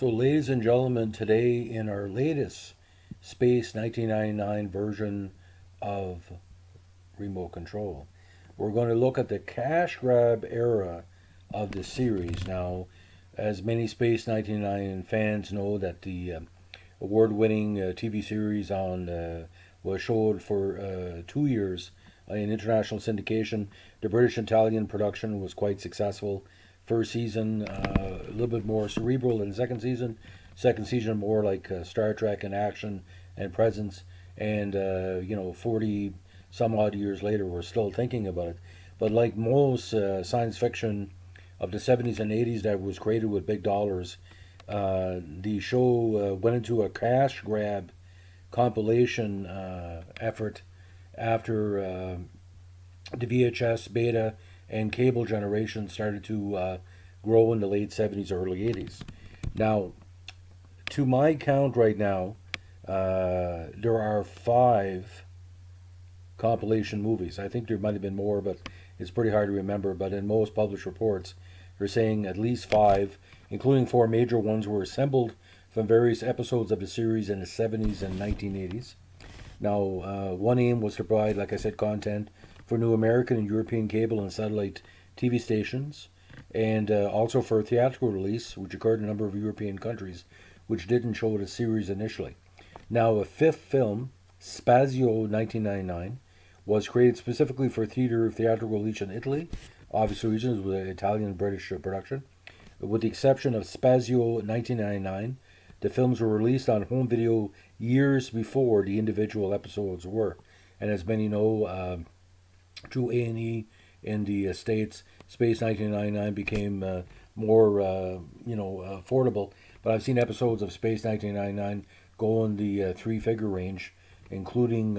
So, ladies and gentlemen, today in our latest Space 1999 version of Remote Control, we're going to look at the cash grab era of the series. Now, as many Space 1999 fans know, that the award-winning TV series was showed for 2 years in international syndication. The British-Italian production was quite successful. First season a little bit more cerebral than the second season. Second season more like Star Trek in action and presence. And 40 some odd years later, we're still thinking about it. But like most science fiction of the 70s and 80s that was created with big dollars, the show went into a cash grab compilation effort after the VHS, beta, and cable generation started to grow in the late 70s, early 80s. Now, to my count right now, there are five compilation movies. I think there might have been more, but it's pretty hard to remember. But in most published reports, they're saying at least five, including four major ones, were assembled from various episodes of the series in the 70s and 1980s. Now, one aim was to provide, like I said, content for new American and European cable and satellite TV stations, and also for a theatrical release, which occurred in a number of European countries, which didn't show the series initially. Now, a fifth film, Spazio 1999, was created specifically for theatrical release in Italy. Obviously, reasons with an Italian-British production. With the exception of Spazio 1999, the films were released on home video years before the individual episodes were. And as many know, through A&E in the States, Space 1999 became more, affordable. But I've seen episodes of Space 1999 go in the three-figure range, including,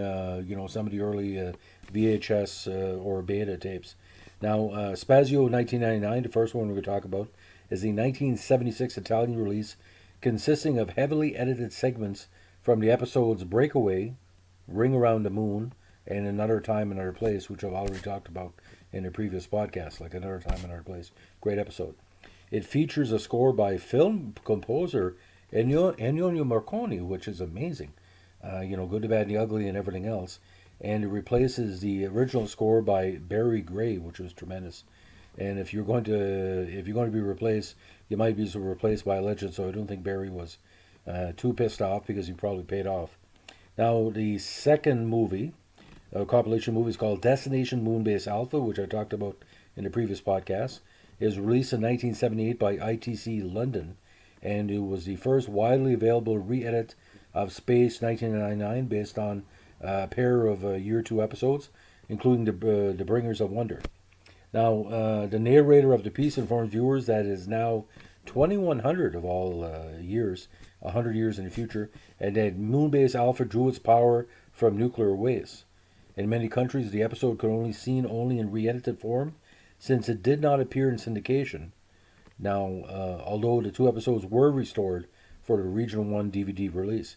some of the early VHS or beta tapes. Now, Spazio 1999, the first one we're going to talk about, is the 1976 Italian release consisting of heavily edited segments from the episodes Breakaway, Ring Around the Moon, and Another Time, Another Place, which I've already talked about in a previous podcast, like Another Time, Another Place. Great episode. It features a score by film composer Ennio Morricone, which is amazing. Good, the Bad, and the Ugly, and everything else. And it replaces the original score by Barry Gray, which was tremendous. And if you're going to be replaced, you might be replaced by a legend. So I don't think Barry was too pissed off, because he probably paid off. Now, the second movie, compilation movie, is called Destination Moonbase Alpha, which I talked about in the previous podcast. It was released in 1978 by ITC London, and it was the first widely available re-edit of Space 1999 based on a pair of year two episodes, including the Bringers of Wonder. Now, the narrator of the piece informs viewers that it is now 2100 of all years, 100 years in the future, and that Moonbase Alpha drew its power from nuclear waste. In many countries, the episode could only be seen only in re-edited form, since it did not appear in syndication. Now, although the two episodes were restored for the Regional 1 DVD release.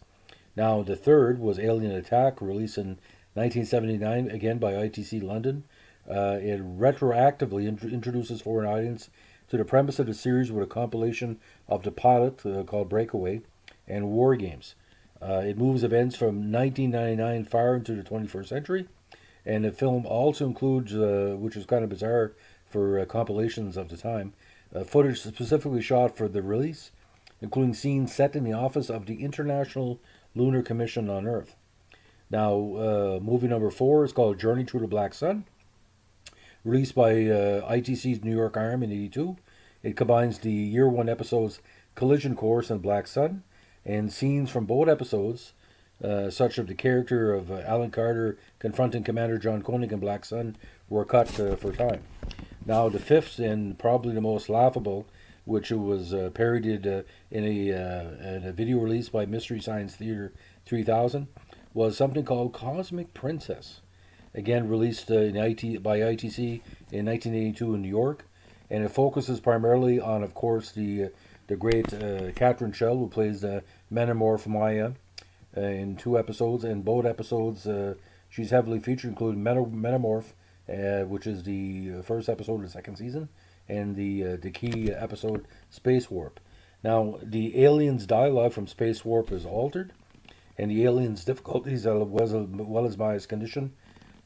Now, the third was Alien Attack, released in 1979, again by ITC London. It retroactively introduces for an audience to the premise of the series with a compilation of the pilot called Breakaway and War Games. It moves events from 1999 far into the 21st century, and the film also includes, which is kind of bizarre for compilations of the time, footage specifically shot for the release, including scenes set in the office of the International Lunar Commission on Earth. Now, movie number 4 is called Journey Through the Black Sun, released by ITC's New York arm in '82. It combines the year 1 episodes Collision Course and Black Sun, and scenes from both episodes, such as the character of Alan Carter confronting Commander John Koenig in Black Sun, were cut for time. Now, the fifth and probably the most laughable, which was parodied in a video release by Mystery Science Theater 3000, was something called Cosmic Princess. Again, released by ITC in 1982 in New York, and it focuses primarily on, of course, the great Catherine Schell, who plays the Metamorph Maya in 2 episodes. In both episodes, she's heavily featured, including Metamorph, which is the first episode of the second season, and the key episode Space Warp. Now, the aliens' dialogue from Space Warp is altered, and the aliens' difficulties, well as Maya's condition,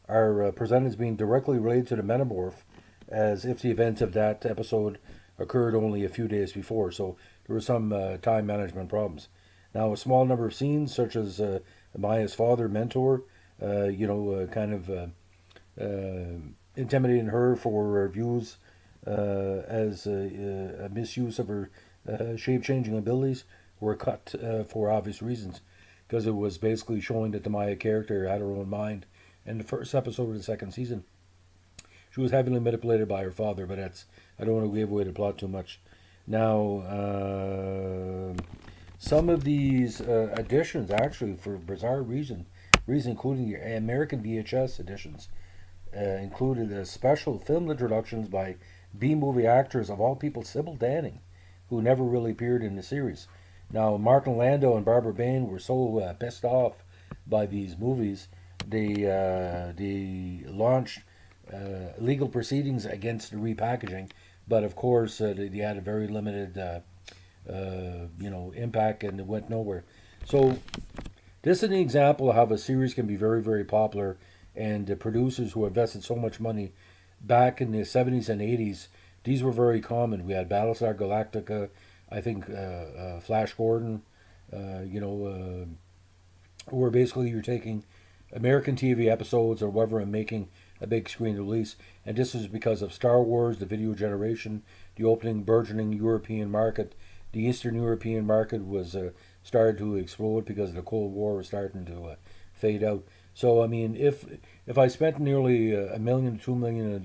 are presented as being directly related to the Metamorph, as if the events of that episode occurred only a few days before. So there were some time management problems. Now, a small number of scenes, such as Maya's father, mentor, kind of intimidating her for her views as a misuse of her shape changing abilities, were cut for obvious reasons, because it was basically showing that the Maya character had her own mind. In the first episode of the second season, she was heavily manipulated by her father, but I don't want to give away the plot too much. Now, some of these editions, actually, for bizarre reason including the American VHS editions, included special film introductions by B-movie actors, of all people, Sybil Danning, who never really appeared in the series. Now, Martin Landau and Barbara Bain were so pissed off by these movies, they launched legal proceedings against the repackaging, but of course they had a very limited impact, and it went nowhere. So this is an example of how a series can be very, very popular, and the producers who invested so much money back in the 70s and 80s, these were very common. We had Battlestar Galactica, I think Flash Gordon, where basically you're taking American TV episodes or whatever and making a big screen release. And this was because of Star Wars, the video generation, the opening burgeoning European market. The Eastern European market was started to explode because the Cold War was starting to fade out. So I mean, if I spent nearly $1 million to $2 million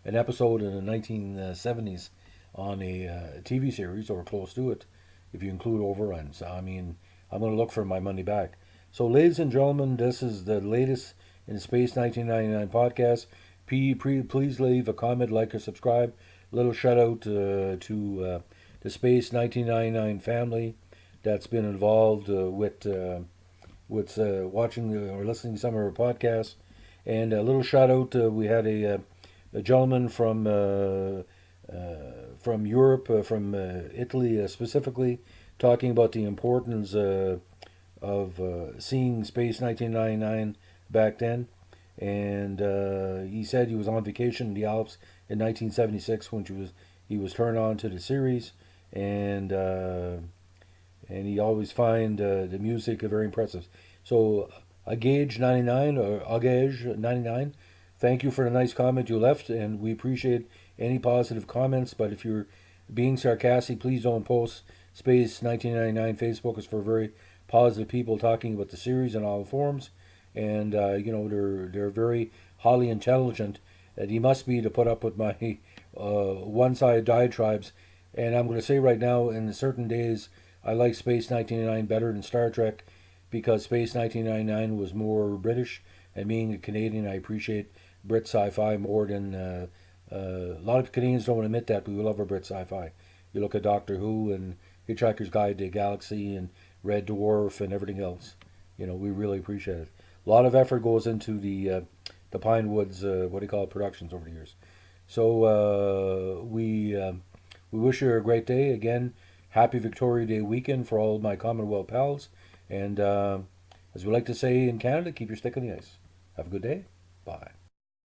an episode in the 1970s on a TV series or close to it, if you include overruns, I mean, I'm going to look for my money back. So, ladies and gentlemen, this is the latest in the Space 1999 podcast. Please leave a comment, like, or subscribe. Little shout out to the Space 1999 family that's been involved with watching or listening to some of our podcasts. And a little shout out, we had a gentleman from Europe, from Italy specifically, talking about the importance of seeing Space 1999 back then. And he said he was on vacation in the Alps in 1976 when he was turned on to the series, and he always find the music very impressive. So Agage99 or Agage99, thank you for the nice comment you left, and we appreciate any positive comments. But if you're being sarcastic, please don't post. Space 1999 Facebook is for very positive people talking about the series on all forums, and they're very highly intelligent. And he must be to put up with my one-sided diatribes. And I'm going to say right now, in certain days, I like Space 1999 better than Star Trek, because Space 1999 was more British, and being a Canadian, I appreciate Brit sci-fi more than a lot of Canadians don't admit that, but we love our Brit sci-fi. You look at Doctor Who and Hitchhiker's Guide to the Galaxy and Red Dwarf and everything else. We really appreciate it. A lot of effort goes into the Pine Woods, productions over the years. So we wish you a great day. Again, happy Victoria Day weekend for all my Commonwealth pals. And as we like to say in Canada, keep your stick on the ice. Have a good day. Bye.